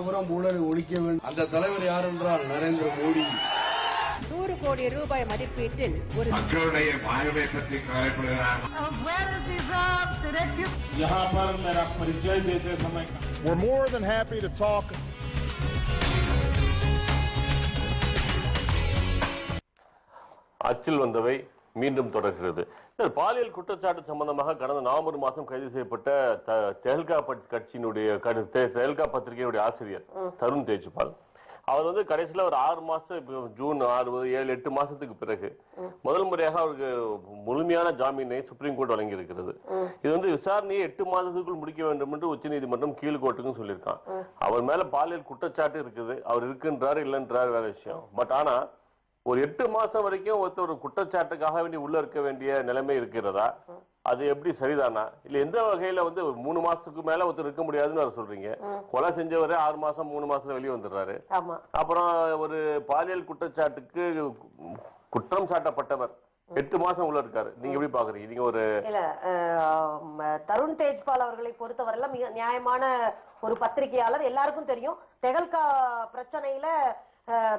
பூரா ஊழலை ஒழிக்க வேண்டும். அந்த தலைவர் யார் என்றால் நரேந்திர மோடி. 100 கோடி ரூபாய் மதிப்பீட்டில் ஒரு மக்களுடைய வாழ்வை பற்றி கவலைப்படுகிறார். We're more than happy to talk. அச்சில் வந்தவை மீண்டும் தொடர்கிறது. பாலியல் குற்றச்சாட்டு சம்பந்தமாக கடந்த நவம்பர் மாதம் கைது செய்யப்பட்ட தெஹல்கா கட்சியினுடைய தெஹல்கா பத்திரிகையினுடைய ஆசிரியர் தருண் தேஜ்பால் அவர் கடைசியில ஒரு 6 மாசம் ஜூன் 7-8 மாசத்துக்கு பிறகு முதல் முறையாக அவருக்கு முழுமையான ஜாமீனை சுப்ரீம் கோர்ட் வழங்கி இருக்கிறது. இது விசாரணையை 8 மாதத்துக்குள் முடிக்க வேண்டும் என்று உச்சநீதிமன்றம் கீழ்கோர்ட்டுக்கும் சொல்லியிருக்கான். அவர் மேல பாலியல் குற்றச்சாட்டு இருக்குது, அவர் இருக்குன்றாரு இல்லைன்றாரு வேற விஷயம். பட் ஆனா ஒரு 8 மாசம் வரைக்கும் ஒருத்தர் குற்றச்சாட்டுக்காக வேண்டி உள்ள இருக்க வேண்டிய நிலைமை இருக்கிறதா? அது எப்படி சரிதானா? இல்ல எந்த வகையில 3 மாசத்துக்கு மேல ஒருத்தர் இருக்க முடியாதுன்னு சொல்றீங்க. கொலை செஞ்சவரே 6 மாசம் 3 மாசத்துல வெளியே வந்துடுறாரு. அப்புறம் ஒரு பாலியல் குற்றச்சாட்டுக்கு குற்றம் சாட்டப்பட்டவர் 8 மாசம் உள்ள இருக்காரு. நீங்க எப்படி பாக்குறீங்க? நீங்க ஒரு தருண் தேஜ்பால் அவர்களை பொறுத்தவரையில மிக நியாயமான ஒரு பத்திரிகையாளர். எல்லாருக்கும் தெரியும் தெஹல்கா பிரச்சனையில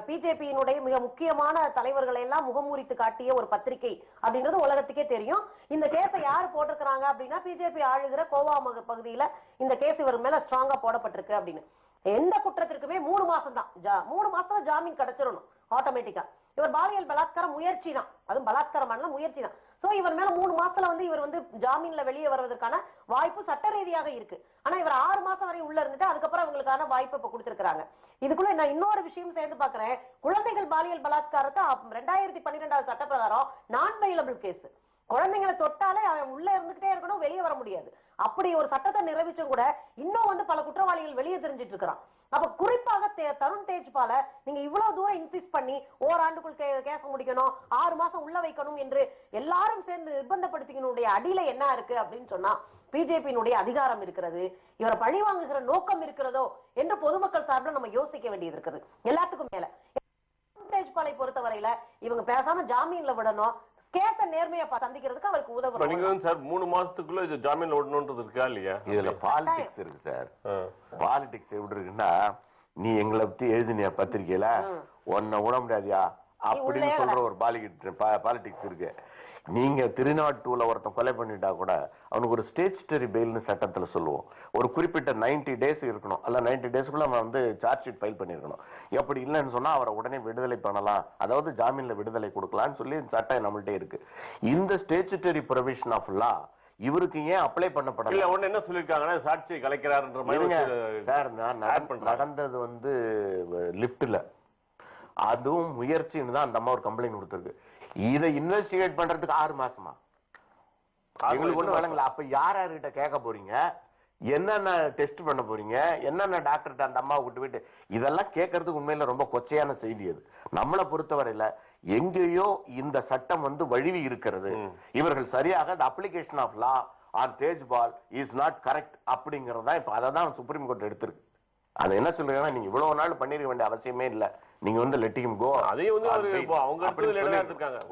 பிஜேபியினுடைய மிக முக்கியமான தலைவர்களை எல்லாம் முகமூரித்து காட்டிய ஒரு பத்திரிகை அப்படின்றது உலகத்துக்கே தெரியும். இந்த கேஸை யாரு போட்டிருக்கிறாங்க அப்படின்னா பிஜேபி ஆளுகிற கோவா பகுதியில இந்த கேஸ் இவர் மேல ஸ்ட்ராங்கா போடப்பட்டிருக்கு அப்படின்னு. எந்த குற்றத்திற்குமே 3 மாசம் தான் 3 மாசம் ஜாமீன் கிடைச்சிடணும் ஆட்டோமேட்டிக்கா. இவர் பாலியல் பலாத்கார முயற்சி தான், அதுவும் பலாத்காரமான முயற்சி தான். சோ இவர் மேல 3 மாசத்துல இவர் ஜாமீன்ல வெளியே வருவதற்கான வாய்ப்பு சட்ட ரீதியாக இருக்கு. ஆனா இவர் 6 மாசம் வரை உள்ள இருந்துட்டு அதுக்கப்புறம் அவங்களுக்கான வாய்ப்பு இப்ப கொடுத்திருக்காங்க. இதுக்குள்ள நான் இன்னொரு விஷயம் சேர்ந்து பாக்குறேன். குழந்தைகள் பாலியல் பலாத்காரத்தை 2012 சட்ட பிரகாரம் நான் பெயிலபிள் கேஸ். குழந்தைங்களை தொட்டாலே அவன் உள்ள இருந்துகிட்டே இருக்கணும், வெளியே வர முடியாது. அப்படி ஒரு சட்டத்தை நிறைவேற்றும் கூட இன்னும் பல குற்றவாளிகள் வெளியே தெரிஞ்சிட்டு இருக்கிறான். அப்ப குறிப்பாக தருண் தேஜ்பால நீங்க இவ்வளவு தூரம் இன்சிஸ்ட் பண்ணி ஓராண்டுக்குள் கேஸ் முடிக்கணும், 6 மாசம் உள்ள வைக்கணும் என்று எல்லாரும் சேர்ந்து நிர்பந்தப்படுத்தினுடைய அடியில என்ன இருக்கு அப்படின்னு சொன்னா பிஜேபியினுடைய அதிகாரம் இருக்கிறது, இவரை பழி வாங்குகிற நோக்கம் இருக்கிறதோ என்று பொதுமக்கள் சார்பில் நம்ம யோசிக்க வேண்டியது இருக்குது. எல்லாத்துக்கும் மேல தருண் தேஜ்பாலை பொறுத்தவரையில இவங்க பேசாம ஜாமீன்ல விடணும், கேஸ நேர்மையா சந்திக்கிறதுக்கு அவருக்கு உதவும். நீங்க சார் 3 மாசத்துக்குள்ள இது ஜாமீன்ல விடணும்ன்றது இருக்கா இல்லையா? இதுல பாலிடிக்ஸ் இருக்கு சார். பாலிடிக்ஸ் எப்படி இருக்குன்னா, நீ எங்களை பத்தி எழுதினியா பத்திரிகையில, உன்னை விட முடியாதியா அப்படின்னு சொல்ற ஒரு பாலிடிக்ஸ் இருக்கு. நீங்க 302ல ஒருத்தன் கொலை பண்ணிட்டா கூட அவனுக்கு ஒரு ஸ்டேச்சுட்டரி பெயில்னு சட்டத்துல சொல்லுவோம். ஒரு குறிப்பிட்ட 90 டேஸ் இருக்கணும், அல்ல 90 டேஸ்க்குள்ள அவன் சார்ஜ் ஷீட் ஃபைல் பண்ணிருக்கணும். எப்படி இல்லைன்னு சொன்னா அவரை உடனே விடுதலை பண்ணலாம், அதாவது ஜாமீன்ல விடுதலை கொடுக்கலாம்னு சொல்லி சட்டம் நம்மள்ட்ட இருக்கு. இந்த ஸ்டேச்சுட்டரி ப்ரொவிஷன் ஆஃப் லா இவருக்கு ஏன் அப்ளை பண்ணப்படல? இல்ல ஒண்ணு என்ன சொல்லிருக்காங்கன்னா சாட்சியை கலைக்கிறாருன்ற மாதிரி சார். நடந்தது லிப்ட்ல, அதுவும் முயற்சின்னு தான் அந்த அம்மா ஒரு கம்ப்ளைண்ட் கொடுத்திருக்கு. இதை இன்வெஸ்டிகேட் பண்றதுக்கு 6 மாசமா எங்களுக்கு ஒண்ணு வழங்கல. அப்ப யார் யார்கிட்ட கேட்க போறீங்க, என்னென்ன டெஸ்ட் பண்ண போறீங்க, என்னென்ன டாக்டர்கிட்ட அந்த அம்மாவை விட்டு விட்டு இதெல்லாம் கேட்கறதுக்கு உண்மையில ரொம்ப கொச்சையான செய்தி. அது நம்மளை பொறுத்தவரையில எங்கேயோ இந்த சட்டம் வழுவி இருக்கிறது. இவர்கள் சரியாக application of law on Tejpal is not correct அப்படிங்கறதா இப்ப அதை தான் சுப்ரீம் கோர்ட் எடுத்திருக்கு. அது என்ன சொல்றீங்கன்னா, நீங்க இவ்வளவு நாள் பண்ணிருக்க வேண்டிய அவசியமே இல்ல, நீங்க லெட் ஹிம் கோ. அதையும் அவங்க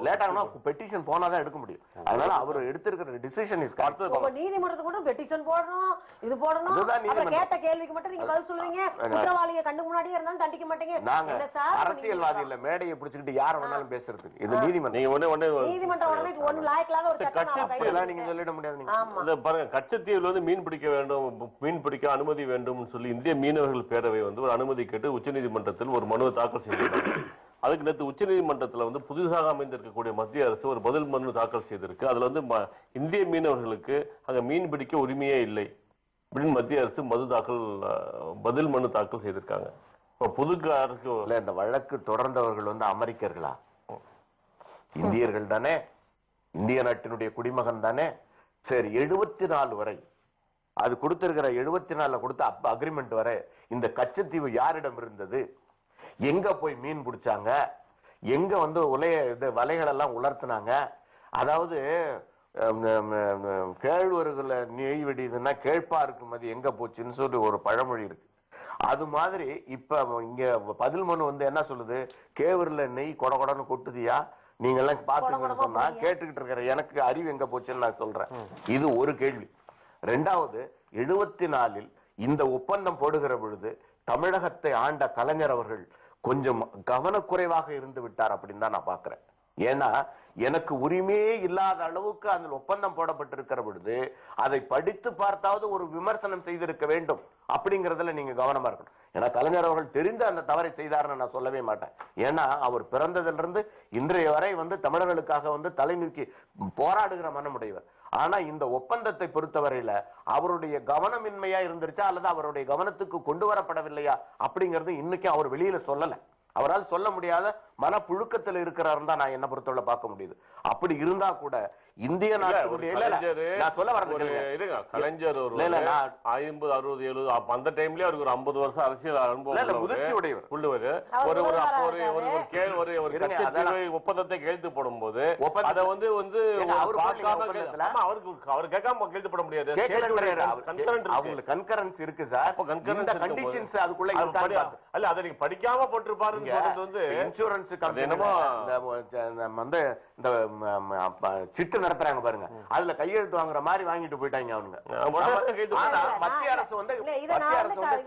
லேட் ஆனா பெட்டிஷன் போனாதான் எடுக்க முடியும். அதனால அவர் எடுத்திருக்கிற டிசிஷன் இஸ் கரெக்ட். நீதிமன்றத்துக்கு கூட பெட்டிஷன் போடணும், இது போடணும். அப்புறம் கேட்ட கேள்விக்கு மட்டும் நீங்க பதில் சொல்லுவீங்க. குற்றவாளியை கண்டு முன்னாடியே இருந்தாலும் தண்டிக்க மாட்டீங்க. நாங்க அரசியல்வாதி இல்ல, மேடையை பிடிச்சிட்டு யார வேணாலும் பேசுறதுக்கு. இது நீதிமன்றம். நீதிமன்றம் உடனே 1 லாக்லாக ஒரு சட்டம் நீங்க சொல்லிட முடியாது. நீங்க பாருங்க, கச்சத்தீவில் மீன் பிடிக்க வேண்டும், மீன் பிடிக்க அனுமதி வேண்டும் சொல்லி இந்திய மீனவர்கள் பேரவை ஒரு அனுமதி கேட்டு உச்சநீதிமன்றத்தில் ஒரு மனு தாக்கல் செய்திருக்காங்க. அதுக்கு நேற்று உச்சநீதிமன்றத்தில் புதிதாக அமைந்திருக்கக்கூடிய மத்திய அரசு ஒரு பதில் மனு தாக்கல் செய்திருக்கு. அதுல இந்திய மீனவர்களுக்கு அங்க மீன் பிடிக்க உரிமையே இல்லை அப்படின்னு மத்திய அரசு பதில் மனு தாக்கல் செய்திருக்காங்க. இப்ப புது அரசு இந்த வழக்கு தொடர்ந்தவர்கள் அமெரிக்கர்களா, இந்தியர்கள் தானே, இந்திய நாட்டினுடைய குடிமகன் தானே. சரி, 74 வரை அது கொடுத்திருக்கிற 74 கொடுத்த அக்ரிமெண்ட் வரை இந்த கச்சத்தீவு யாரிடம் இருந்தது, எங்க போய் மீன் பிடிச்சாங்க, எங்க வலைகள் எல்லாம் உலர்த்தினாங்க, அதாவது கேழ்வரகுல நெய் வெடிதுன்னா கேழ்பாருக்கு மதி எங்க போச்சுன்னு சொல்லி ஒரு பழமொழி இருக்கு. அது மாதிரி இப்ப இங்க பதில் மனு என்ன சொல்லுது, கேவரில் நெய் கொடன்னு கொட்டுதியா, நீங்க எல்லாம் பாத்துங்கன்னு சொன்னா கேட்டுக்கிட்டு இருக்கிற எனக்கு அறிவு எங்க போச்சுன்னு நான் சொல்றேன். இது ஒரு கேள்வி. 2வது, 74ல் இந்த ஒப்பந்தம் போடுகிற பொழுது தமிழகத்தை ஆண்ட கலைஞர் அவர்கள் கொஞ்சம் கவனக்குறைவாக இருந்து விட்டார் அப்படின்னு தான் நான் பாக்குறேன். ஏன்னா எனக்கு உரிமையே இல்லாத அளவுக்கு அதில் ஒப்பந்தம் போடப்பட்டிருக்கிற பொழுது அதை படித்து பார்த்தாவது ஒரு விமர்சனம் செய்திருக்க வேண்டும் அப்படிங்கறதுல நீங்க கவனமா இருக்கணும். ஏன்னா கலைஞர் அவர்கள் தெரிந்து அந்த தவறை செய்தார்னு நான் சொல்லவே மாட்டேன். ஏன்னா அவர் பிறந்ததிலிருந்து இன்றைய வரை தமிழர்களுக்காக தலை நிற்கி போராடுகிற மனமுடையவர். ஆனா இந்த ஒப்பந்தத்தை பொறுத்தவரையில அவருடைய கவனமின்மையா இருந்துருச்சா அல்லது அவருடைய கவனத்துக்கு கொண்டு வரப்படவில்லையா அப்படிங்கறது இன்னைக்கும் அவர் வெளியில சொல்லல. அவரால் சொல்ல முடியாத மனப்புழுக்கத்தில் இருக்கிறார் தான் நான் என்ன பொறுத்தவரை பார்க்க முடியுது. அப்படி இருந்தா கூட இந்திய நாட்டுடைய நான் சொல்ல வரது கலைஞர் 50, 60, 70 அந்த டைம்லயே அவருக்கு ஒரு 50 வருஷம் அரசியல் அனுபவம் முதிர்ச்சி உடையவர் உள்ளவர். ஒரு ஒப்பந்தத்தை கையெழுத்து போடும்போது அதை அவர் கேட்காம கையெழுத்து போட முடியாது. அவங்களுக்கு கன்கரன்ஸ் இருக்கு சார். கண்டிஷன்ஸ் அதுக்குள்ள அல்ல அதை நீங்க படிக்காம போட்டிருப்பாரு. இன்சூரன்ஸ் இந்த சிட்டு நடத்துறாங்க பாருங்க, அதுல கையெழுத்து வாங்குற மாதிரி வாங்கிட்டு போயிட்டாங்க அவனுங்க. மத்திய அரசு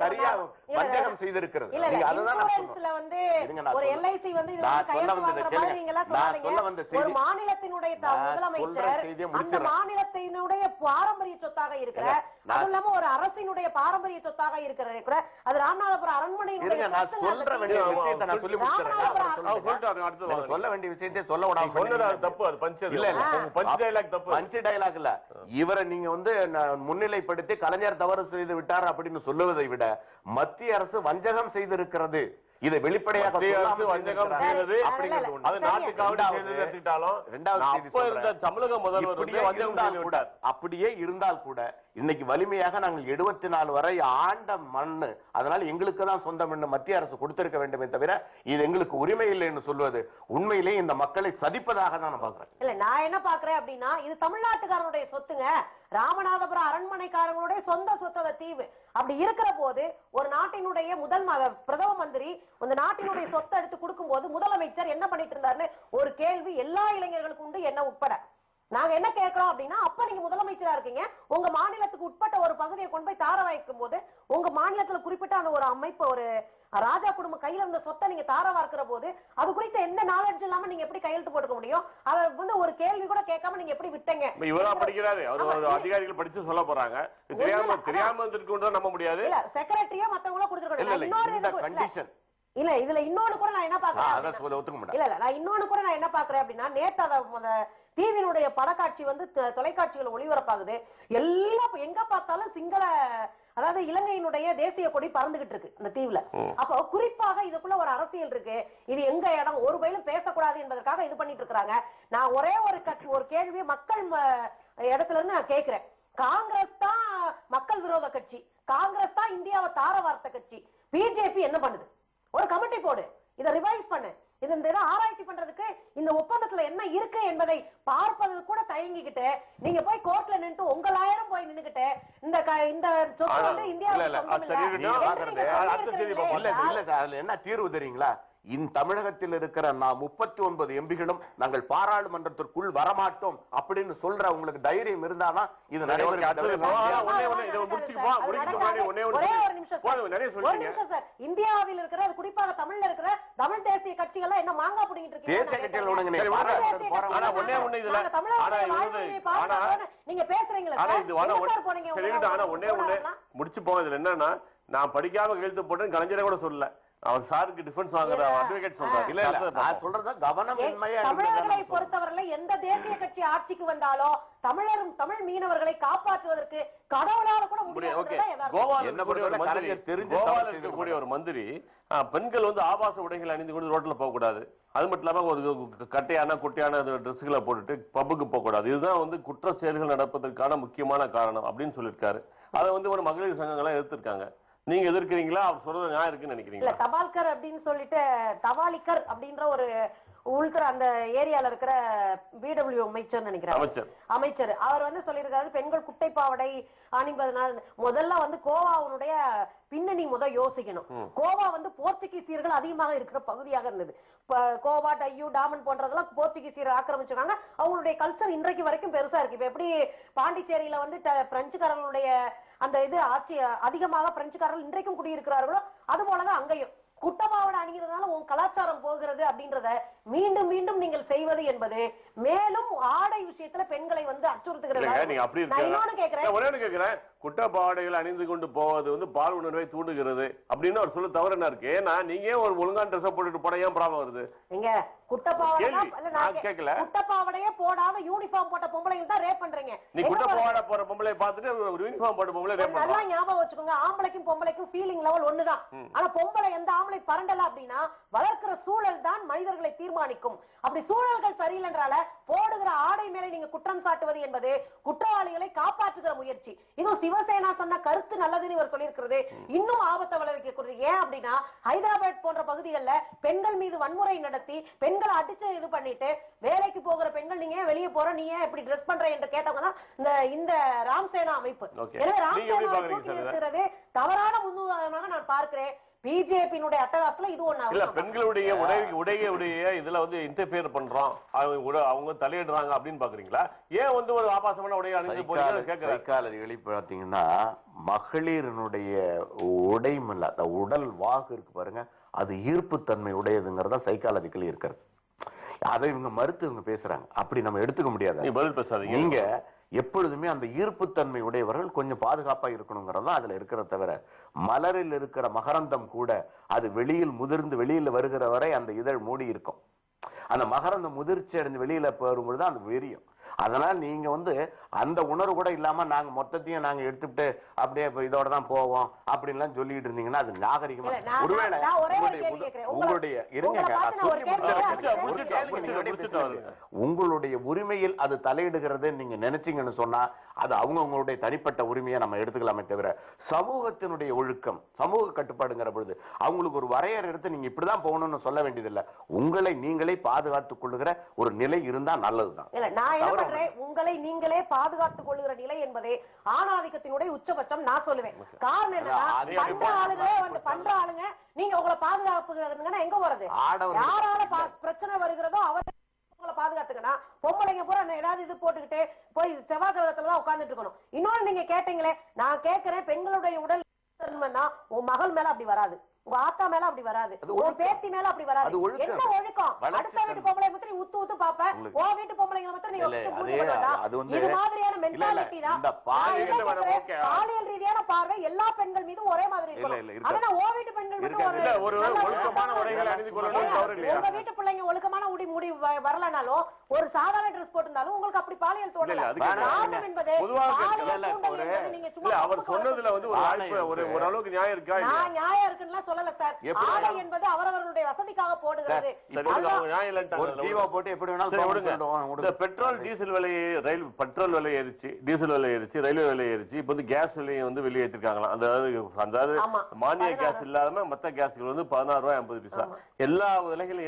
சரியா வஞ்சகம் செய்திருக்கிறது. ஒரு மாநிலத்தினுடைய முதலமைச்சர் அந்த மாநிலத்தினுடைய பாரம்பரிய சொத்தாக இருக்கிற, அது இல்லாம ஒரு அரசினுடைய பாரம்பரிய சொத்தாக இருக்கிற அது ராமநாதபுரம் அரண்மனையினுடைய சொல்ல வேண்டிய விஷயத்தை சொல்ல விடாம தப்பு. அது பஞ்ச் டயலாக் இல்ல. இவரை நீங்க முன்னிலைப்படுத்தி கலைஞர் தவறு செய்து விட்டார் அப்படின்னு சொல்லுவதை விட மத்திய அரசு வஞ்சகம் செய்திருக்கிறது, இதை வெளிப்படையாக தமிழக முதல்வர் அப்படியே இருந்தால் கூட இன்னைக்கு வலிமையாக நாங்கள் 74 வரை ஆண்ட மண்ணு, அதனால எங்களுக்கு தான் சொந்தம் என்று மத்திய அரசு கொடுத்திருக்க வேண்டுமே தவிர இது எங்களுக்கு உரிமை இல்லை என்று சொல்வது உண்மையிலேயே இந்த மக்களை சதிப்பதாக தான் நான் பாக்குறேன். இல்ல நான் என்ன பாக்குறேன் அப்படின்னா, இது தமிழ்நாட்டுக்காரனுடைய சொத்துங்க. ராமநாதபுரம் அரண்மனைக்காரங்களுடைய சொந்த சொத்து தீவு. அப்படி இருக்கிற போது ஒரு நாட்டினுடைய பிரதம மந்திரி அந்த நாட்டினுடைய சொத்தை எடுத்து கொடுக்கும் போது முதலமைச்சர் என்ன பண்ணிட்டு இருந்தாருன்னு ஒரு கேள்வி எல்லா இளைஞர்களுக்கு உண்டு, என்ன உட்பட. நாங்க என்ன கேட்கிறோம் அப்படின்னா, அப்ப நீங்க முதலமைச்சரா இருக்கீங்க, உங்க மாநிலத்துக்கு உட்பட்ட ஒரு பகுதியை கொண்டு போய் தார வாய்க்கும் போது உங்க மாநிலத்துல குறிப்பிட்ட அந்த ஒரு அமைப்பு, ஒரு ராஜா குடும்ப கையில இருந்த சொத்தை நீங்க தார வார்க்கிற போது அது குறித்த எந்த நாலேஜ் இல்லாம நீங்க எப்படி கையெழுத்து போட்டுக்க முடியும்? அதை ஒரு கேள்வி கூட கேட்காம நீங்க எப்படி விட்டீங்க? இவரா படிக்கிறாரு, அவர் அதிகாரிகள் படிச்சு சொல்ல போறாங்க. தெரியாம இருந்திருக்கும் நம்ப முடியாது. செக்ரட்டரியா மத்தவங்கள கொடுத்துருக்கணும். இல்ல இதுல இன்னொன்னு கூட நான் என்ன பாக்குறேன், இல்ல நான் இன்னொன்னு கூட நான் என்ன பாக்குறேன் அப்படின்னா, நேத்து தீவினுடைய படக்காட்சி தொலைக்காட்சிகள் ஒளிபரப்பாகுது. எல்லாம் எங்க பார்த்தாலும் சிங்கள, அதாவது இலங்கையினுடைய தேசிய கொடி பறந்துகிட்டு இருக்கு அந்த தீவுல. அப்போ குறிப்பாக இதுக்குள்ள ஒரு அரசியல் இருக்கு. இது எங்க இடம், ஒரு வயலும் பேசக்கூடாது என்பதற்காக இது பண்ணிட்டு இருக்காங்க. நான் ஒரே ஒரு கேள்வி மக்கள் இடத்துல இருந்து நான் கேட்கிறேன். காங்கிரஸ் தான் மக்கள் விரோத கட்சி, காங்கிரஸ் தான் இந்தியாவை தார வார்த்த கட்சி. பிஜேபி என்ன பண்ணுது? ஒரு கமிட்டி போடு, இதை ரிவைஸ் பண்ணு, இந்த ஆராய்ச்சி பண்றதுக்கு இந்த ஒப்பந்தத்துல என்ன இருக்கு என்பதை பார்ப்பது கூட தயங்கிக்கிட்டு நீங்க போய் கோர்ட்ல நின்று உங்கள் ஆயிரம் போய் நின்னுகிட்டு இந்த சொத்து இந்தியாவுக்கு என்ன தீர்வு தெரியுங்களா? தமிழகத்தில் இருக்கிற 39 எம்பிகளும் நாங்கள் பாராளுமன்றத்திற்குள் வரமாட்டோம் அப்படின்னு சொல்ற உங்களுக்கு தைரியம் இருந்தாதான் இது இந்தியாவில் இருக்கிற, குறிப்பாக தமிழ்ல இருக்கிற தமிழ் தேசிய கட்சிகள் என்ன மாங்கா பிடிங்கிட்டு நீங்க பேசுறீங்களா? முடிச்சு போனதுல என்னன்னா, நான் படிக்காம கையெழுத்து போட்டேன்னு கலைஞரை கூட சொல்லல. அவர் சாருக்கு டிஃபென்ஸ் வாங்குற அட்வொகேட் சொல்றாரு. இல்ல நான் சொல்றது கவனமின்மையா. தமிழர்களை பொறுத்தவரையில எந்த தேசிய கட்சி ஆட்சிக்கு வந்தாலும் தமிழ் மீனவர்களை காப்பாற்றுவதற்கு கடவுளால கூட முடியாது. கோவால இருக்கக்கூடிய ஒரு மந்திரி பெண்கள் ஆபாச உடைகள் அணிந்து கொண்டு ரோட்ல போக கூடாது, அது மட்டும் இல்லாம ஒரு கட்டையான குட்டையான ட்ரெஸ்களை போட்டுட்டு பப்புக்கு போக கூடாது, இதுதான் குற்ற செயல்கள் நடப்பதற்கான முக்கியமான காரணம் அப்படின்னு சொல்லியிருக்காரு. அதை ஒரு மகளிர் சங்கங்கள்லாம் எதிர்த்திருக்காங்க. நீங்க எதிர்க்கிறீங்களா? அவர் சொல்றது நியாயம் இருக்குன்னு நினைக்கிறீங்களா? தபால்கர் அப்படின்னு சொல்லிட்டு தபாலிக்கர் அப்படின்ற ஒரு உள்துறை அந்த ஏரியால இருக்கிற பிடபிள்யூ அமைச்சர் நினைக்கிறேன், அமைச்சர் அவர் சொல்லியிருக்காரு, பெண்கள் குட்டை பாவடை அணிவதனால் முதல்ல கோவாவுடைய பின்னணி யோசிக்கணும். கோவா போர்ச்சுகீசியர்கள் அதிகமாக இருக்கிற பகுதியாக இருந்தது. கோவா, டையூ, டாமன் போன்றதெல்லாம் போர்ச்சுகீசியர் ஆக்கிரமிச்சிருக்காங்க. அவங்களுடைய கல்ச்சர் இன்றைக்கு வரைக்கும் பெருசா இருக்கு. இப்ப எப்படி பாண்டிச்சேரியில பிரெஞ்சுக்காரர்களுடைய அந்த இது ஆட்சி அதிகமாக பிரெஞ்சுக்காரர்கள் இன்றைக்கும் குடியிருக்கிறார்களோ அது போலதான் அங்கேயும் குட்டபாவடை அணிகிறதுனால உன் கலாச்சாரம் போகிறது அப்படின்றத மீண்டும் மீண்டும் நீங்கள் செய்வது என்பது மேலும் ஆடை விஷயத்துல பெண்களை வந்து அச்சுறுத்துகிறது. குட்டபாவடைகள் அணிந்து கொண்டு போவது வந்து பால் உணர்வை தூண்டுகிறது அப்படின்னு ஒரு சொல்ல தவறு என்ன இருக்கு? ஏன்னா நீங்க ஒரு ஒழுங்கான ட்ரெஸ் போட்டுட்டு போட ஏன் ப்ராப்ளம் வருது? நீங்க குட்டப்பாவடையே போடாம யூனிஃபார்ம் போட்ட பொம்பளைங்க தான் ரேப் பண்றீங்க. நீ குட்டப்பாவடை போற பொம்பளை பார்த்துட்டு ஒரு யூனிஃபார்ம் போட்ட பொம்பளை ரேப் பண்றீங்க. நல்லா ஞாபகம் வச்சுக்கோங்க, ஆம்பளைக்கும் பொம்பளைக்கும் ஃபீலிங் லெவல் ஒண்ணுதான். ஆனா பொம்பளை எந்த ஆம்பளை பரண்டல அப்படின்னா வளர்க்கிற சூழல் தான் மனிதர்களை தீர்மானிக்கும். அப்படி சூழல்கள் சரியில்லைன்றால போடுகிற ஆடை மேலே நீங்க குற்றம் சாட்டுவது என்பது குற்றவாளிகளை காப்பாற்றுகிற முயற்சி. இதுவும் சிவசேனா சொன்ன கருத்து நல்லதுன்னு இவர் சொல்லியிருக்கிறது இன்னும் ஆபத்தை விளைவிக்கக்கூடியது. ஏன் அப்படின்னா ஹைதராபாத் போன்ற பகுதிகளில் பெண்கள் மீது வன்முறை நடத்தி பெண்களை அடிச்சு இது பண்ணிட்டு வேலைக்கு போகிற பெண்கள் நீங்க வெளியே போற நீ ஏன் இப்படி ட்ரெஸ் பண்ற என்று கேட்டவங்க தான் இந்த ராம்சேனா அமைப்பு. எனவே ராம்சேனா தவறான முன்னுதாரணமாக நான் பார்க்கிறேன். பிஜேபியினுடைய அட்டகாசத்துல இது ஒண்ணு இல்ல. பெண்களுடைய உடைய இதுல வந்து இன்டர்ஃபியர் பண்றோம், அவங்க தலையிடுறாங்க அப்படின்னு பாக்குறீங்களா? ஏன் வந்து ஒரு ஆபாசமான உடைய அணிந்து போறீங்க? சைக்காலஜிகளை பாத்தீங்கன்னா மகளிரினுடைய உடைமல்ல அந்த உடல் வாகு இருக்கு பாருங்க, அது ஈர்ப்புத்தன்மை உடையதுங்கிறதா சைக்காலஜிக்கலி இருக்கிறது. அதை இவங்க மறுத்து இவங்க பேசுறாங்க. அப்படி நம்ம எடுத்துக்க முடியாது. பதில் பேசாதீங்க. நீங்க எப்பொழுதுமே அந்த ஈர்ப்புத்தன்மை உடையவர்கள் கொஞ்சம் பாதுகாப்பா இருக்கணுங்கிறதா அதுல இருக்கிற தவிர மலரில் இருக்கிற மகரந்தம் கூட அது வெளியில் முதிர்ந்து வெளியில வருகிற வரை அந்த இதழ் மூடி இருக்கும். அந்த மகரந்தம் முதிர்ச்சி அடைந்து வெளியில போகும்பொழுது அந்த வெறியும். அதனால நீங்க வந்து அந்த உணர்வு கூட இல்லாம நாங்க மொத்தத்தையும் நாங்க எடுத்துட்டு அப்படியே இதோட தான் போவோம் அப்படின்லாம் சொல்லிட்டு இருந்தீங்கன்னா அது நாகரிகமா. ஒருவேளை உங்களுடைய உங்களுடைய உரிமையில் அது தலையிடுகிறது நீங்க நினைச்சீங்கன்னு சொன்னா அது அவங்களுடைய தனிப்பட்ட உரிமையை நம்ம எடுத்துக்கலாமே தவிர சமூகத்தினுடைய ஒழுக்கம் சமூக கட்டுப்பாடுங்கிற பொழுது அவங்களுக்கு ஒரு வரையறை எடுத்து நீங்க இப்படிதான் போகணும்னு சொல்ல வேண்டியதில்லை. உங்களை நீங்களே பாதுகாத்துக் கொள்ளுகிற ஒரு நிலை இருந்தா நல்லதுதான். உங்களை நீங்களே பாதுகாத்துக் கொள்ளுகிற நிலை என்பதே ஆணாதிக்கத்தினுடைய உச்சபட்சம் நான் சொல்லுவேன். காரணம் என்னன்னா பண்ற ஆளுங்க நீங்க உங்களை பாதுகாப்புங்கன்னா எங்க போறது? யாரால பிரச்சனை வருகிறதோ அவர் பாதுகாத்துக்கனா பொம்பளைங்க பூரா ஏதாவது இது போட்டுக்கிட்டு போய் செவ்வாய் கிரகத்துலதான் உட்கார்ந்துட்டு இருக்கணும். இன்னொன்னு நீங்க கேட்டீங்களே, நான் கேட்கிறேன் பெண்களுடைய உடல் உன் மகள் மேல அப்படி வராது, உங்க ஆத்தா மேல அப்படி வராது, உன் பேத்தி மேல அப்படி வராது. என்ன ஒழுக்கம்? அடுத்த வீட்டு பொம்பளை மட்டும் நீ ஊத்து பாப்ப, உன் வீட்டு பொம்பளைங்களை மட்டும் நீ இது மாதிரியான மென்டாலிட்டி தான். பாலியல் ரீதியான பார்வை எல்லா பெண்கள் மீதும் ஒரே மாதிரி இருக்கணும். ஆனா ஓ வீட்டு பெண்கள் மட்டும் உங்க வீட்டு பிள்ளைங்க ஒழுக்கமான முடி வரலனாலும் ஒரு சாதாரண ட்ரெஸ் போட்டிருந்தாலும் உங்களுக்கு அப்படி பாலியல் தோணல. என்பது அவர் சொன்னதுல வந்து ஓரளவுக்கு நியாயம் இருக்கா? நியாயம் இருக்குன்னு சொல்லல சார். ஆடை என்பது அவரவர்களுடைய வசதிக்காக போடுகிறது. பெட்ரோல் டீசல் விலை பெட்ரோல் விலை ஏறிச்சு, டீசல் விலை ஏறிச்சு, ரயில்வே விலை ஏறிச்சு. இப்ப வந்து கேஸ் விலையை வந்து வெளியேற்றிருக்காங்களா? அதாவது மானிய கேஸ் இல்லாம மத்த கேஸ்கள் வந்து 16 ரூபாய் 50 பைசா. எல்லா விலைகளும்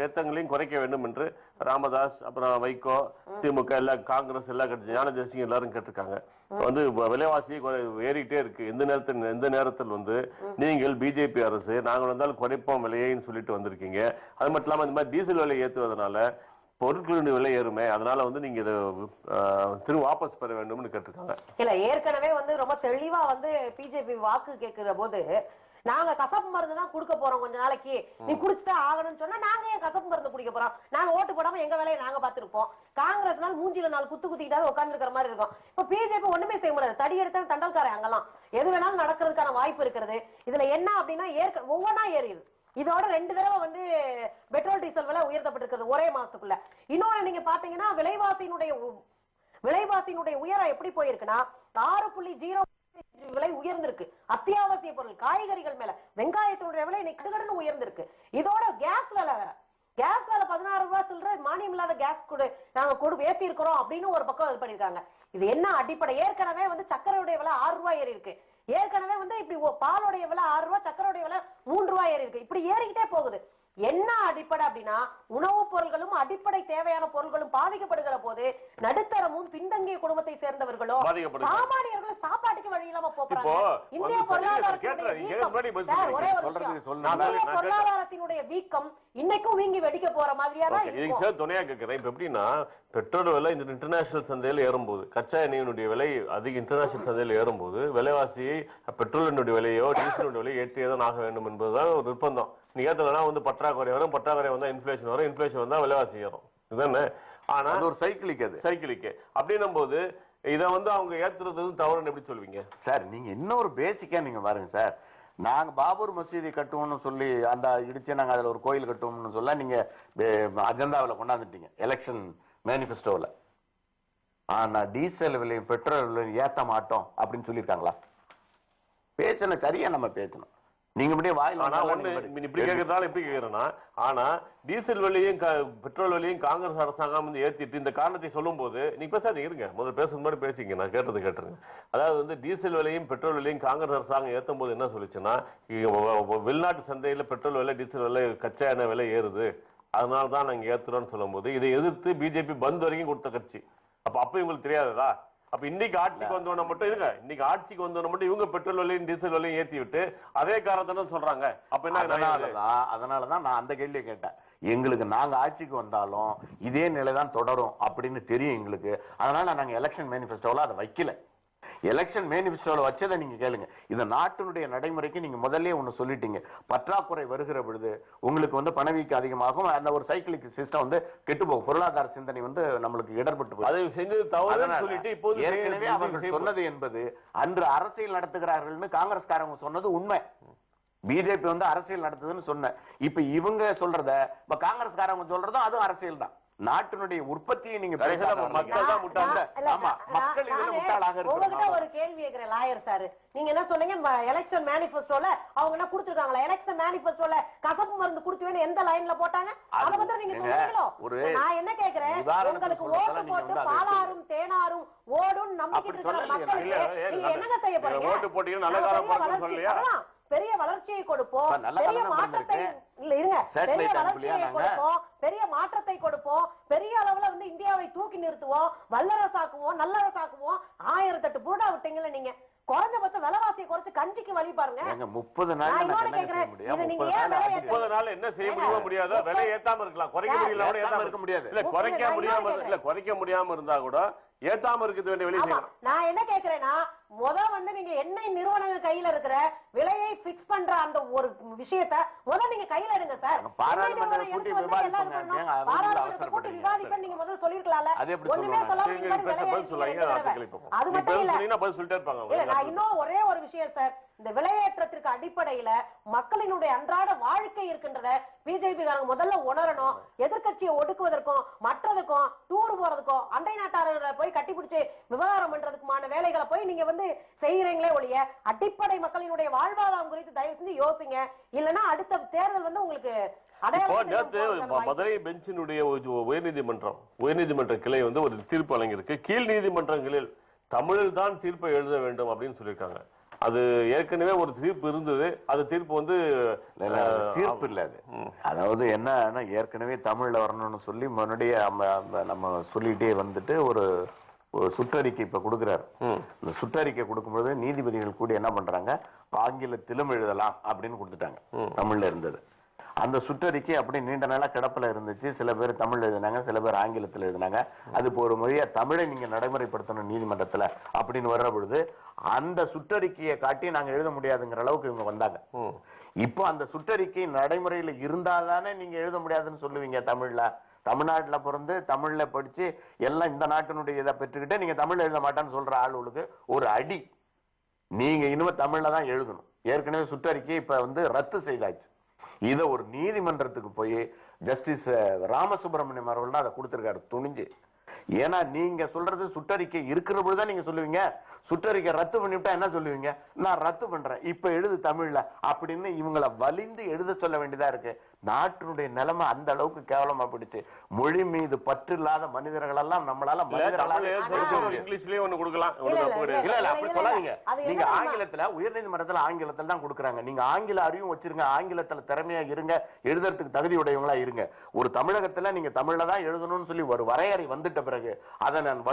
ஏத்தங்களையும் குறைக்க வேண்டும் என்று ராமதாஸ், அப்புறம் வைகோ, திமுக, எல்லா காங்கிரஸ், எல்லா கட்சி ஞான தேசியம் எல்லாரும் கேட்டிருக்காங்க. வந்து விலைவாசியை ஏறிக்கிட்டே இருக்கு. எந்த நேரத்தில் வந்து நீங்கள் பிஜேபி அரசு நாங்கள் வந்தாலும் குறைப்போம் விலையைன்னு சொல்லிட்டு வந்திருக்கீங்க. அது மட்டும் இல்லாம இந்த மாதிரி டீசல் விலை ஏற்றுவதனால பொருட்களின் விலை ஏறுமே, அதனால வந்து நீங்க இதை திரும்ப வாபஸ் பெற வேண்டும்னு கேட்டிருக்காங்க. இல்ல ஏற்கனவே வந்து ரொம்ப தெளிவா வந்து பிஜேபி வாக்கு கேட்கிற போது நாங்க கசப்பு மருந்து தான் குடுக்க போறோம் கொஞ்ச நாளைக்கு, நீ குடிச்சுட்டா ஆகணும்னு சொன்னா நாங்க ஏன் கசப்பு மருந்து குடிக்க போறோம்? நாங்க ஓட்டு போடாம எங்க வேலையை நாங்க பாத்துருப்போம். காங்கிரஸ்னால மூஞ்சில 4 குத்து குத்திக்கிட்டாவது உட்கார்ந்து இருக்கிற மாதிரி இருக்கும். இப்ப பிஜேபி ஒண்ணுமே செய்ய முடியாது. தடி எடுத்தா தண்டல்காரன் அங்கெல்லாம் எது வேணாலும் நடக்கிறதுக்கான வாய்ப்பு இருக்கிறது. இதுல என்ன அப்படின்னா ஒவ்வொன்னா ஏறிடுது. இதோட 2 தடவை வந்து பெட்ரோல் டீசல் விலை உயர்த்தப்பட்டிருக்கிறது ஒரே மாசத்துக்குள்ள. இன்னொன்னு நீங்க பாத்தீங்கன்னா விலைவாசியினுடைய உயரம் எப்படி போயிருக்குன்னா 6.0 விலை உயர்ந்திருக்கு. அத்தியாவசிய பொருள் காய்கறிகள் மேல வெங்காயத்தினுடைய விலை இன்னைக்கு கடுகடுன்னு உயர்ந்திருக்கு. இதோட கேஸ் விலை வேற. கேஸ் விலை 16 ரூபாய் சொல்ற மானியம் இல்லாத கேஸ் கூட நாங்க ஏத்தி இருக்கிறோம் அப்படின்னு ஒரு பக்கம் இது பண்ணிருக்காங்க. இது என்ன அடிப்படை? ஏற்கனவே வந்து சக்கரையுடைய விலை 6 ரூபாய் ஏறி இருக்கு. ஏற்கனவே வந்து இப்படி பாலுடைய விலை 6 ரூபாய், சக்கரையுடைய விலை 3 ரூபாய் ஏறி இருக்கு. இப்படி ஏறிக்கிட்டே போகுது. என்ன அடிப்படை அப்படின்னா உணவுப் பொருள்களும் அடிப்படை தேவையான பொருள்களும் பாதிக்கப்படுகிற போது நடுத்தரமும் பின்தங்கிய குடும்பத்தை சேர்ந்தவர்களோ சாமானியர்களும் சாப்பாட்டுக்கு வழி இல்லாம போறாங்க. இந்திய பொருளாதாரத்தினுடைய வீக்கம் இன்னைக்கும் வீங்கி வெடிக்க போற மாதிரியா தான் இருக்கு. துணையா கேட்கிறேன். இப்ப எப்படின்னா பெட்ரோல் விலை இந்த இன்டர்நேஷனல் சந்தையில ஏறும்போது, கச்சா எண்ணெயினுடைய விலை அதிக இன்டர்நேஷனல் சந்தையில ஏறும்போது விலைவாசியை பெட்ரோலினுடைய விலையோ டீசலினுடைய விலையோ ஏற்றியதான் ஆக வேண்டும் என்பதுதான் ஒரு நிர்பந்தம். நீ ஏத்தனா வந்து பற்றாக்குறை வரும், பற்றாக்குறை வந்தா இன்ஃபிளேஷன் வரும், இன்ஃபிளேஷன் வந்தா விலைவாசி ஏறும். இதுதானே? ஆனா ஒரு சைக்கிளிக்கு அப்படின்னும் போது இதை வந்து அவங்க ஏத்துறது தவறுன்னு எப்படி சொல்வீங்க சார்? நீங்க இன்னொரு பேசிக்கா நீங்க பாருங்க சார். நாங்க பாபர் மசூதி கட்டுவோம்னு சொல்லி அந்த இடிச்சு நாங்க அதுல ஒரு கோயில் கட்டுவோம்னு சொல்ல நீங்க அஜெண்டாவில் கொண்டாந்துட்டீங்க எலெக்ஷன் மேனிபெஸ்டோவில். ஆனா டீசல் விலையும் பெட்ரோல் விலையும் ஏத்த மாட்டோம் அப்படின்னு சொல்லியிருக்காங்களா? பேச்சன சரியா நம்ம பேசணும். நீங்க இப்படியே வாயில இப்படி கேட்கறதால எப்படி கேட்கறேன்னா, ஆனா டீசல் விலையும் பெட்ரோல் விலையும் காங்கிரஸ் அரசாங்கம் வந்து ஏத்திட்டு இந்த காரணத்தை சொல்லும் போது நீங்க பேசாதீங்க, இருங்க முதல்ல பேசுறது மாதிரி பேசிங்க, நான் கேட்டுருங்க. அதாவது வந்து டீசல் விலையும் பெட்ரோல் விலையும் காங்கிரஸ் அரசாங்கம் ஏத்தும் போது என்ன சொல்லிச்சுன்னா, வெளிநாட்டு சந்தையில பெட்ரோல் விலை டீசல் விலை கச்சா எண்ணெய் விலை ஏறுது, அதனாலதான் நாங்க ஏத்துறோம்னு சொல்லும் போது இதை எதிர்த்து பிஜேபி பந்த் வரைக்கும் கொடுத்த கட்சி. அப்ப இவங்களுக்கு தெரியாததா? அப்ப இன்னைக்கு ஆட்சிக்கு வந்தவன மட்டும் இருங்க, இன்னைக்கு ஆட்சிக்கு வந்தவன மட்டும் இவங்க பெட்ரோல் விலையும் டீசல் விலையும் ஏத்தி விட்டு அதே காரணத்தை சொல்றாங்க. அப்ப என்ன? அதனாலதான் நான் அந்த கேள்வியை கேட்டேன். எங்களுக்கு நாங்க ஆட்சிக்கு வந்தாலும் இதே நிலைதான் தொடரும் அப்படின்னு தெரியும் எங்களுக்கு. அதனால நாங்க எலெக்ஷன் மேனிபெஸ்டோல அதை வைக்கல. எலெக்ஷன் மேனிபெஸ்டோல வச்சதை நீங்க கேளுங்க. இந்த நாட்டினுடைய நடைமுறைக்கு நீங்க முதல்ல ஒண்ணு சொல்லிட்டீங்க, பற்றாக்குறை வருகிற பொழுது உங்களுக்கு வந்து பணவீக்கு அதிகமாகும், அந்த ஒரு சைக்கிளிக் சிஸ்டம் வந்து கெட்டு போகும், பொருளாதார சிந்தனை வந்து நம்மளுக்கு இடர்பட்டு போகும். அதை செஞ்சது தவறுன்னு சொல்லிட்டு இப்போது ஏற்கனவே அவர்கள் சொன்னது என்பது அன்று அரசியல் நடத்துகிறார்கள்னு காங்கிரஸ்காரங்க சொன்னது உண்மை. பிஜேபி வந்து அரசியல் நடத்துதுன்னு சொன்ன, இப்ப இவங்க சொல்றத இப்ப காங்கிரஸ்காரங்க சொல்றதும் அதுவும் அரசியல் தான். நாட்டினுடைய உற்பத்தியை நீங்க மக்கள் தான் முட்டாள. ஆமா, மக்கள் இதுல முட்டாளாக இருக்காங்க. உங்ககிட்ட ஒரு கேள்வி கேக்குறேன் லாயர் சார். நீங்க என்ன சொன்னீங்க, எலெக்ஷன் மேனிஃபெஸ்டோல அவங்க என்ன கொடுத்திருக்காங்களா? எலெக்ஷன் மேனிஃபெஸ்டோல கசப்பு மருந்து குடுத்துவேன்னு எந்த லைன்ல போட்டாங்க? அத பத்தி நீங்க சொல்றீங்களோ? நான் என்ன கேக்குறேன், உங்களுக்கு ஓட்டு போட்டு பாலாரும் தேனாரும் ஓடும் நம்பிக்கிட்டு இருக்கிற மக்கள் நீங்க என்னங்க செய்ய போறீங்க? ஓட்டு போட்டீங்க நல்ல காரம் போறீங்க சொல்லியா? பெரிய வளர்ச்சியை கொடுப்போம், பெரிய மாற்றத்தை இருங்க, பெரிய வளர்ச்சியை கொடுப்போம், பெரிய மாற்றத்தை கொடுப்போம், பெரிய அளவுல வந்து இந்தியாவை தூக்கி நிறுத்துவோம், வல்லரசாக்குவோம், நல்லரசாக்குவோம். 1008 பூடா விட்டீங்கல்ல நீங்க. குறைஞ்சபட்சம் விலைவாசியை குறைச்சு கஞ்சிக்கு வழி பாருங்க. 30 நாள் என்ன செய்ய முடியுமா? முடியாதா? விலை ஏத்தாம இருக்கலாம், குறைக்க முடியல, ஏத்தாம இருக்க முடியாது. இல்ல குறைக்க முடியாம இருந்தா கூட ஏத்தாம இருக்குது வேண்டிய வெளியே. நான் என்ன கேக்குறேன்னா, வந்து நீங்க எண்ணெய் நிறுவனங்கள் கையில இருக்கிற விலையை பிக்ஸ் பண்ற அந்த ஒரு விஷயத்தை நீங்க கையில எடுங்க சார். பாராளுமன்ற கூட்டி விவாதிப்பேன் நீங்க முதல்ல சொல்லிருக்கலாம்ல. ஒண்ணுமே சொல்லாம அது மட்டும் இல்ல. நான் இன்னும் ஒரே ஒரு விஷயம் சார், இந்த விலையேற்றத்திற்கு அடிப்படையில மக்களினுடைய அன்றாட வாழ்க்கை இருக்கின்றத பிஜேபி காரங்க முதல்ல உணரணும். எதிர்கட்சியை ஒடுக்குவதற்கும் மற்றதுக்கும் டூர் போறதுக்கும் அண்டை நாட்டாளர்களை போய் கட்டிப்பிடிச்சு விவகாரம் பண்றதுக்குமான வேலைகளை போய் நீங்க வந்து செய்யறீங்களே ஒழிய அடிப்படை மக்களினுடைய வாழ்வாதாரம் குறித்து தயவு செஞ்சு யோசிங்க. இல்லன்னா அடுத்த தேர்தல் வந்து உங்களுக்கு மதுரை பெஞ்சினுடைய உயர்நீதிமன்ற கிளை வந்து ஒரு தீர்ப்பு வழங்கியிருக்கு. கீழ் நீதிமன்றங்களில் தமிழில் தான் தீர்ப்பை எழுத வேண்டும் அப்படின்னு சொல்லியிருக்காங்க. அது ஏற்கனவே ஒரு தீர்ப்பு இருந்தது. அது தீர்ப்பு வந்து தீர்ப்பு இல்ல, அது அதாவது என்ன, ஏற்கனவே தமிழ்ல வரணும்னு சொல்லி முன்னாடியே நம்ம சொல்லிட்டே வந்துட்டு ஒரு சுற்றறிக்கை இப்ப கொடுக்கிறாரு. இந்த சுற்றறிக்கை கொடுக்கும்போது நீதிபதிகள் கூட என்ன பண்றாங்க, ஆங்கிலத்திலும் எழுதலாம் அப்படின்னு கொடுத்துட்டாங்க. தமிழ்ல இருந்தது அந்த சுற்றறிக்கை அப்படி நீண்ட நாளா கிடப்பில் இருந்துச்சு. சில பேர் தமிழ் எழுதினாங்க, சில பேர் ஆங்கிலத்தில் எழுதினாங்க. அது இப்போ ஒரு மொழியா தமிழை நீங்க நடைமுறைப்படுத்தணும் நீதிமன்றத்துல அப்படின்னு வர்ற பொழுது அந்த சுற்றறிக்கையை காட்டி நாங்க எழுத முடியாதுங்கிற அளவுக்கு இவங்க வந்தாங்க. இப்போ அந்த சுற்றறிக்கை நடைமுறையில இருந்தால்தானே நீங்க எழுத முடியாதுன்னு சொல்லுவீங்க. தமிழ்நாட்டுல பிறந்து தமிழ்ல படிச்சு எல்லாம் இந்த நாட்டினுடைய இதை பெற்றுக்கிட்டு நீங்க தமிழ்ல எழுத மாட்டான்னு சொல்ற ஆளுகளுக்கு ஒரு அடி. நீங்க இனிமே தமிழ்ல தான் எழுதணும். ஏற்கனவே சுற்றறிக்கை இப்ப வந்து ரத்து செய்தாச்சு. இத ஒரு நீதிமன்றத்துக்கு போய் ஜஸ்டிஸ் ராமசுப்ரமணியம் அவர்கள் தான் அதை கொடுத்திருக்காரு துணிஞ்சு. ஏன்னா நீங்க சொல்றது சுற்றறிக்கை இருக்கிற பொழுதுதான் நீங்க சொல்லுவீங்க. சுற்றறிக்கை ரத்து பண்ணிவிட்டா என்ன சொல்லுவீங்க, நான் ரத்து பண்றேன் இப்ப எழுது தமிழ்ல அப்படின்னு இவங்களை வலிந்து எழுத சொல்ல வேண்டியதா இருக்கு. நாட்டினுடைய நிலைமை அந்த அளவுக்கு கேவலமா போயிடுச்சு. மொழி மீது பற்று இல்லாத மனிதர்கள் எல்லாம் நம்மளால இங்கிலீஷ்லயே ஒண்ணு கொடுக்கலாம். இல்ல இல்ல அப்படி சொல்லாதீங்க. நீங்க ஆங்கிலத்துல உயர்நீதிமன்றத்துல ஆங்கிலத்துல தான் கொடுக்குறாங்க. நீங்க ஆங்கில அறிவும் வச்சிருங்க, ஆங்கிலத்துல திறமையா இருங்க, எழுதுறதுக்கு தகுதி உடையவங்களா இருங்க. ஒரு தமிழகத்துல நீங்க தமிழ்ல தான் எழுதணும்னு சொல்லி ஒரு வரையறை வந்துட்ட பிறகு அதை நான்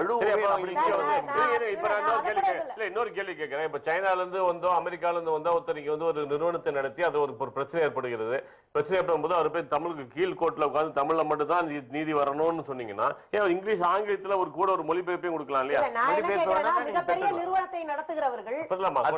இன்னொரு கேள்வி கேட்கிறேன். இப்ப சைனால இருந்து வந்தோம், அமெரிக்கால இருந்து வந்தோம், ஒருத்தர் வந்து ஒரு நிறுவனத்தை நடத்தி அது ஒரு பிரச்சனை ஏற்படுகிறது. பிரச்சனை ஏற்படும் போது அவர் போய் தமிழுக்கு கீழ் கோர்ட்ல உட்கார்ந்து தமிழ்ல மட்டும் தான் நீதி வரணும்னு சொன்னீங்கன்னா ஏன் இங்கிலீஷ் ஆங்கிலத்துல ஒரு கூட ஒரு மொழிபெயர்ப்பையும் கொடுக்கலாம் இல்லையா? மிகப்பெரிய நிறுவனத்தை நடத்துகிறவர்கள்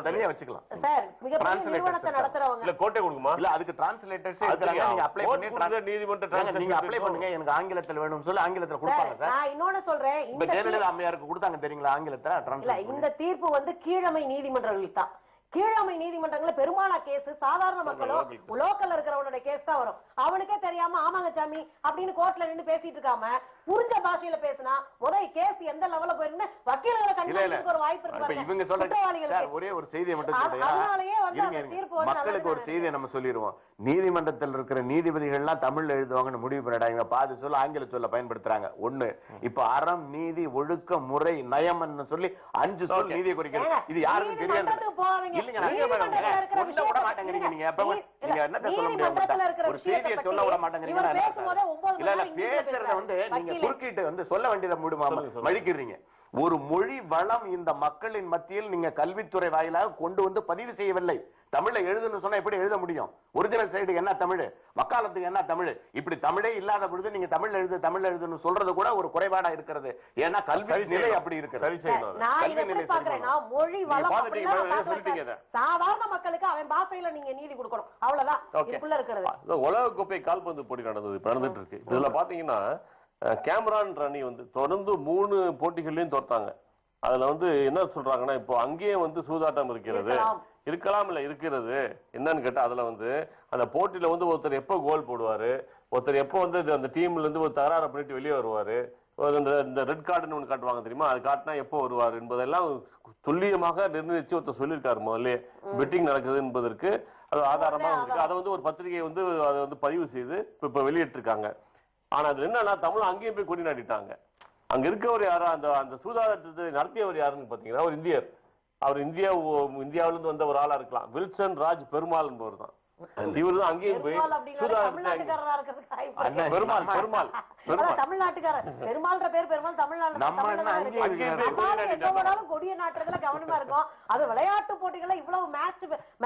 தனியா வச்சுக்கலாம் சார். மிகப்பெரிய நிறுவனத்தை நடத்துறவங்க இல்ல கோட்டை கொடுக்குமா? இல்ல அதுக்கு டிரான்ஸ்லேட்டர்ஸ் இருக்காங்க. நீங்க அப்ளை பண்ணி நீதிமன்ற நீங்க அப்ளை பண்ணுங்க, எனக்கு ஆங்கிலத்துல வேணும்னு சொல்லி ஆங்கிலத்துல கொடுப்பாங்க சார். நான் இன்னொன்னு சொல்றேன், இந்த ஜெயலலிதா அம்மையாருக்கு கொடுத்தாங்க தெரியுங்களா ஆங்கிலத்துல டிரான்ஸ்லேட். இந்த தீர்ப்பு வந்து கீழமை நீதிமன்றங்களுக்கு தான். கீழமை நீதிமன்றங்கள பெரும்பாலான கேஸ் சாதாரண மக்களும் லோக்கல்ல இருக்கிறவனுடைய கேஸ் தான் வரும். அவனுக்கே தெரியாம ஆமாங்க சாமி அப்படின்னு கோர்ட்ல நின்னு பேசிட்டு இருக்காம புரிஞ்ச பாஷையில பேசினா முதல் கேஸ் எந்த லெவல்ல போயிருந்து வக்கீல்களை கண்டுபிடிக்க ஒரு வாய்ப்பு இருக்கு. இவங்க சொல்றாங்க ஒரே ஒரு செய்தியை மட்டும் சொல்றேன், மக்களுக்கு ஒரு செய்தியை நம்ம சொல்லிடுவோம். நீதிமன்றத்தில் இருக்கிற நீதிபதிகள்லாம் தமிழ்ல எழுதுவாங்கன்னு முடிவு பண்ணிடாங்க. பாதி சொல்ல ஆங்கில சொல்ல பயன்படுத்துறாங்க. ஒண்ணு இப்ப அறம், நீதி, ஒழுக்க, முறை, நயம்னு சொல்லி 5 சொல் நீதியை குறிக்கிறது. இது யாருக்கும் தெரியாது. சொல்ல விட மாட்டேங்கிறீங்க நீங்க. நீங்க என்னத்த சொல்ல முடியும்? ஒரு செய்தியை சொல்ல விட மாட்டேங்கிறீங்க. இல்ல இல்ல பேசுறத வந்து நீங்க குறுக்கிட்டு வந்து சொல்ல வேண்டியதை மழிக்கிறீங்க. ஒரு மொழி வளம் இந்த மக்களின் மத்தியில் நீங்க கல்வித்துறை வாயிலாக கொண்டு வந்து பதிவு செய்யவில்லை. தமிழை எழுதுன்னு சொன்னா எப்படி எழுத முடியும்? ஒரிஜினல் சைடு என்ன தமிழ், வக்காலத்துக்கு என்ன தமிழ், இப்படி தமிழே இல்லாத பொழுது நீங்க தமிழ் எழுதுன்னு சொல்றது கூட ஒரு குறைபாடா இருக்கிறது. ஏன்னா கல்வி நிலை அப்படி இருக்கு. மொழி வளம் சாதாரண மக்களுக்கு அவன் பாஷையில நீங்க நீதி கொடுக்கணும், அவ்வளவுதான் இதுக்குள்ள இருக்கிறது. உலக கோப்பை கால்பந்து போட்டி நடந்துட்டு இருக்கு. இதுல பாத்தீங்கன்னா கேமரான் அணி வந்து தொடர்ந்து 3 போட்டிகள்லயும் தோத்தாங்க. அதுல வந்து என்ன சொல்றாங்கன்னா இப்போ அங்கேயே வந்து சூதாட்டம் இருக்கிறது, இருக்கலாம் இல்ல இருக்கிறது. என்னன்னு கேட்டா அதுல வந்து அந்த போட்டியில வந்து ஒருத்தர் எப்ப கோல் போடுவாரு, ஒருத்தர் எப்ப வந்து அந்த டீம்ல இருந்து ஒரு தகராறு பண்ணிட்டு வெளியே வருவாரு, இந்த ரெட் கார்டுன்னு ஒண்ணு காட்டுவாங்க தெரியுமா, அது காட்டினா எப்போ வருவாரு என்பதெல்லாம் துல்லியமாக நிர்ணயிச்சு ஒருத்தர் சொல்லியிருக்காரு. முதல்ல பெட்டிங் நடக்குது என்பதற்கு அது ஆதாரமா இருக்கு. அதை வந்து ஒரு பத்திரிகை வந்து அதை வந்து பதிவு செய்து இப்ப வெளியிட்டு இருக்காங்க. ஆனா அதுல என்னன்னா தமிழ் அங்கேயும் போய் கொடி நாட்டிட்டாங்க. அங்க இருக்கவர் யாரா, அந்த சூதாட்டத்தை நடத்தியவர் யாருன்னு பாத்தீங்கன்னா ஒரு இந்தியர். அவர் இந்தியாவில இருந்து வந்த ஒரு ஆளா இருக்கலாம். வில்சன் ராஜ் பெருமாள் என்பவர் தான். இவரு தான் அங்கேயும் போய் தமிழ்நாட்டுக்காரர். பெருமாள்ன்ற பேர் பெருமாள் தமிழ்நாடு கொடிய நாட்டுறதுல கவனமா இருக்கும். அது விளையாட்டு போட்டிகளை இவ்வளவு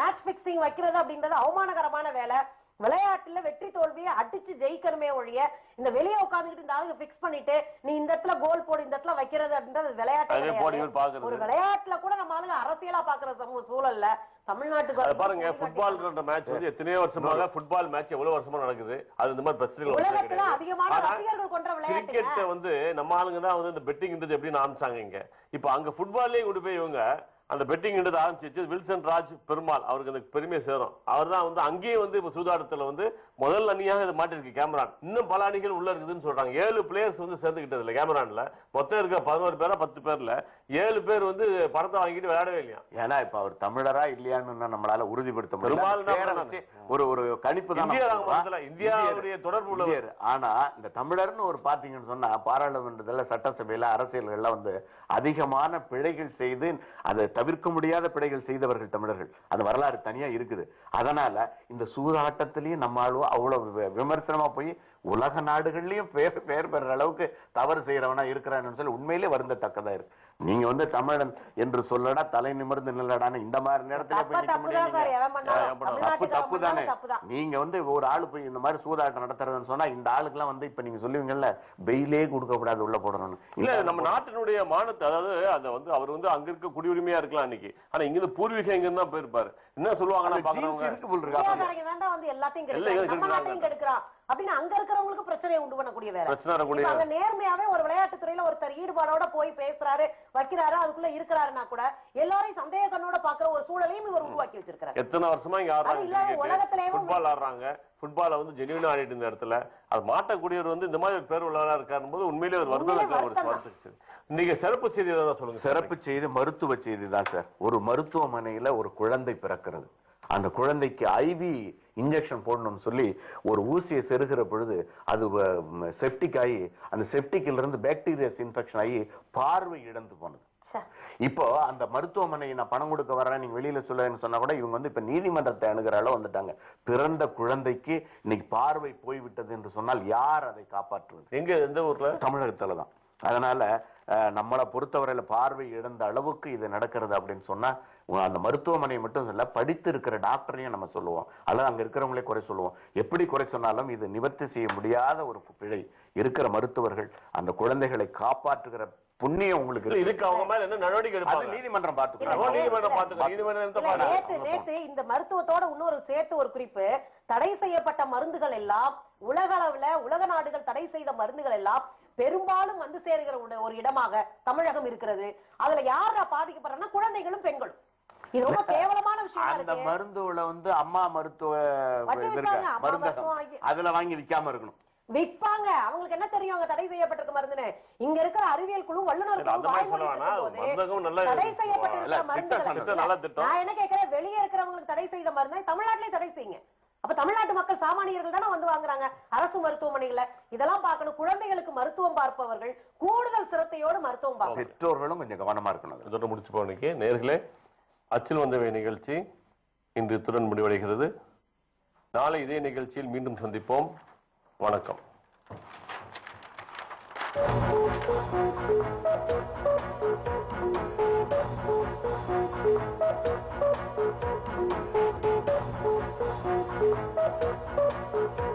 மேட்ச் பிக்சிங் வைக்கிறது அப்படின்றது அவமானகரமான வேலை. விளையாட்டுல வெற்றி தோல்வியை அடிச்சு ஜெயிக்கணுமே ஒழிய இந்த வெளியே உட்கார்ந்துட்டு இந்த ஆளுங்க பிக்ஸ் பண்ணிட்டு நீ இந்த இடத்துல கோல் போடு இந்த இடத்துல வைக்கிறது அப்படின்றது விளையாட்டு. ஒரு விளையாட்டுல கூட நம்ம ஆளுங்க அரசியலா பாக்குற சூழல்ல தமிழ்நாட்டுக்கு பாருங்க, ஃபுட்பால்ன்ற மேட்ச் வந்து எத்தனையோ வருஷமாக ஃபுட்பால் மேட்ச் எவ்வளவு வருஷமா நடக்குது. அது இந்த மாதிரி பிரச்சனைகள் உலகத்துல அதிகமான ரசிகர்கள் கொண்ட விளையாட்டு. கிரிக்கெட் வந்து நம்ம ஆளுங்க தான் வந்து இந்த பெட்டிங் எப்படின்னு ஆரம்பிச்சாங்க இங்க. இப்ப அங்க ஃபுட்பால்லயே கொண்டு போய் இவங்க அந்த பெட்டிங் ஆரம்பிச்சு வில்சன் ராஜ் பெருமாள் அவருக்கு அந்த பெருமையை சேரும். அவர் தான் வந்து அங்கேயே வந்து இப்ப சூதாட்டத்துல வந்து முதல் அணியாக இதை மாட்டிருக்கு கேமரான். இன்னும் பல அணிகள் உள்ள இருக்குதுன்னு சொல்றாங்க. 7 பிளேயர்ஸ் வந்து சேர்ந்துக்கிட்டது இல்ல கேமரான்ல. மொத்தம் இருக்க 11 பேரா 10 பேர்ல 7 பேர் வந்து பணத்தை வாங்கிட்டு விளையாடவே இல்லையா. ஏன்னா இப்ப அவர் தமிழரா இல்லையான்னு நம்மளால உறுதிப்படுத்த முடியல. ஒரு கணிப்பு தான் இந்தியாவுடைய தொடர்பு உள்ளவர். ஆனா இந்த தமிழர்னு ஒரு பாத்தீங்கன்னு சொன்னா பாராளுமன்றத்துல சட்டசபையில அரசியல்கள்ல வந்து அதிகமான பிழைகள் செய்து அதை தவிர்க்க முடியாத பிழைகள் செய்தவர்கள் தமிழர்கள். அது வரலாறு தனியா இருக்குது. அதனால இந்த சூதாட்டத்திலையும் நம்ம அவ்வளவு விமர்சனமா போய் உலக நாடுகள்லயும் பேர் பெற அளவுக்கு தவறு செய்யறவனா இருக்கிறான்னு சொல்லி உண்மையிலே வருந்தத்தக்கதா இருக்கு. நீங்க வந்து தமிழன் என்று சொல்லடா தலை நிமிர்ந்து நில்லடான்னு இந்த மாதிரி நேரத்துல தப்பு தானே. நீங்க வந்து ஒரு ஆளு போய் இந்த மாதிரி சூதாட்டம் நடத்துறதுன்னு சொன்னா இந்த ஆளுக்கெல்லாம் வந்து இப்ப நீங்க சொல்லுவீங்கல்ல பெயிலே கொடுக்க கூடாது உள்ள போடணும்னு. இல்ல நம்ம நாட்டினுடைய மானத்தை, அதாவது அதை வந்து அவர் வந்து அங்க இருக்க குடியுரிமையா இருக்கலாம் இன்னைக்கு, ஆனா இங்க இருந்து பூர்வீகம் எங்க தான் போயிருப்பாரு. என்ன சொல்லுவாங்கன்னா அப்படின்னு அங்க இருக்கிறவங்களுக்கு பிரச்சனையை உண்டு பண்ணக்கூடிய வேலை. அங்க நேர்மையாவே ஒரு விளையாட்டு துறையில ஒருத்தர் ஈடுபாடோட போய் பேசுறாரு வைக்கிறாரு அதுக்குள்ள இருக்கிறாருன்னா கூட எல்லாரையும் சந்தேக கண்ணோட பாக்குற ஒரு சூழலையும் இவர் உருவாக்கி வச்சிருக்காரு. எத்தனை வருஷமா இங்க ஆடுறாங்க ஃபுட்பால வந்து ஜெனியூனா ஆடிட்டு இந்த இடத்துல அது மாட்டக்கூடியவர் வந்து இந்த மாதிரி பேர் உள்ளவரா இருக்காரு போது உண்மையிலே ஒரு வருத்தம். நீங்க சிறப்பு செய்தி தான் சொல்லுங்க. சிறப்பு செய்தி மருத்துவ செய்தி தான் சார். ஒரு மருத்துவமனையில ஒரு குழந்தை பிறக்கிறது. அந்த குழந்தைக்கு ஐவி இன்ஜெக்ஷன் போடணும்னு சொல்லி ஒரு ஊசியை செருகிற பொழுது அது செப்டிக் ஆகி அந்த செப்டிக்ல இருந்து பாக்டீரியாஸ் இன்ஃபெக்ஷன் ஆகி பார்வை இழந்து போனது. இப்போ அந்த மருத்துவமனை நான் பணம் கொடுக்க வரேன் நீங்க வெளியில சொல்லுன்னு சொன்னா கூட இவங்க இப்ப நீதிமன்றத்தை அணுகிற அளவு வந்துட்டாங்க. பிறந்த குழந்தைக்கு இன்னைக்கு பார்வை போய்விட்டது என்று சொன்னால் யார் அதை காப்பாற்றுவது? எங்க எந்த ஊர்ல? தமிழகத்துலதான். அதனால நம்மளை பொறுத்தவரையில பார்வை இழந்த அளவுக்கு இது நடக்கிறது அப்படின்னு சொன்னா அந்த மருத்துவமனை மட்டும் இல்ல, படித்து இருக்கிற டாக்டரையும் நம்ம சொல்லுவோம், அல்லது அங்க இருக்கிறவங்களே குறை சொல்லுவோம். எப்படி குறை சொன்னாலும் இது நிவர்த்தி செய்ய முடியாத ஒரு பிழை. இருக்கிற மருத்துவர்கள் அந்த குழந்தைகளை காப்பாற்றுகிற புண்ணியம் உங்களுக்கு இருக்கு. அவங்க மேல என்ன நடவடிக்கை எடுப்பாங்க? நீதிமன்றம் நேத்து இந்த மருத்துவத்தோட இன்னொரு சேர்த்து ஒரு குறிப்பு, தடை செய்யப்பட்ட மருந்துகள் எல்லாம் உலக அளவுல உலக நாடுகள் தடை செய்த மருந்துகள் எல்லாம் பெரும்பாலும் வந்து சேருகிற ஒரு இடமாக தமிழகம் இருக்கிறது. அதுல யாரா பாதிக்கப்படுறா? குழந்தைகளும் பெண்களும். இது ரொம்ப கேவலமான விஷயம். அந்த மருந்துல அம்மா மருத்துவ அதுல வாங்கி விற்காம இருக்கணும். விற்பாங்க. அவங்களுக்கு என்ன தெரியும் அங்க தடை செய்யப்பட்டிருக்க மருந்துன்னு? இங்க இருக்கிற அறிவியல் குழு வல்லுநர்கள் தடை செய்யப்பட்டிருக்கிற மருந்துகள் நான் என்ன கேட்கிறேன், வெளியே இருக்கிறவங்களுக்கு தடை செய்த மருந்தை தமிழ்நாட்டிலே தடை செய்யுங்க. அப்ப தமிழ்நாட்டு மக்கள் சாமானியர்கள் தானே வந்து வாங்குறாங்க அரசு மருத்துவமனைகளை. இதெல்லாம் பார்க்கணும். குழந்தைகளுக்கு மருத்துவம் பார்ப்பவர்கள் கூடுதல் சிரத்தையோடு மருத்துவம் பார்க்கணும். பெற்றோர்களும் கொஞ்சம் கவனமா இருக்கணும். இதோட முடிச்சு போனிக்கு நேர்களே, அச்சில் வந்தவை நிகழ்ச்சி இன்று இத்துடன் முடிவடைகிறது. நாளை இதே நிகழ்ச்சியில் மீண்டும் சந்திப்போம். வணக்கம். Thank you.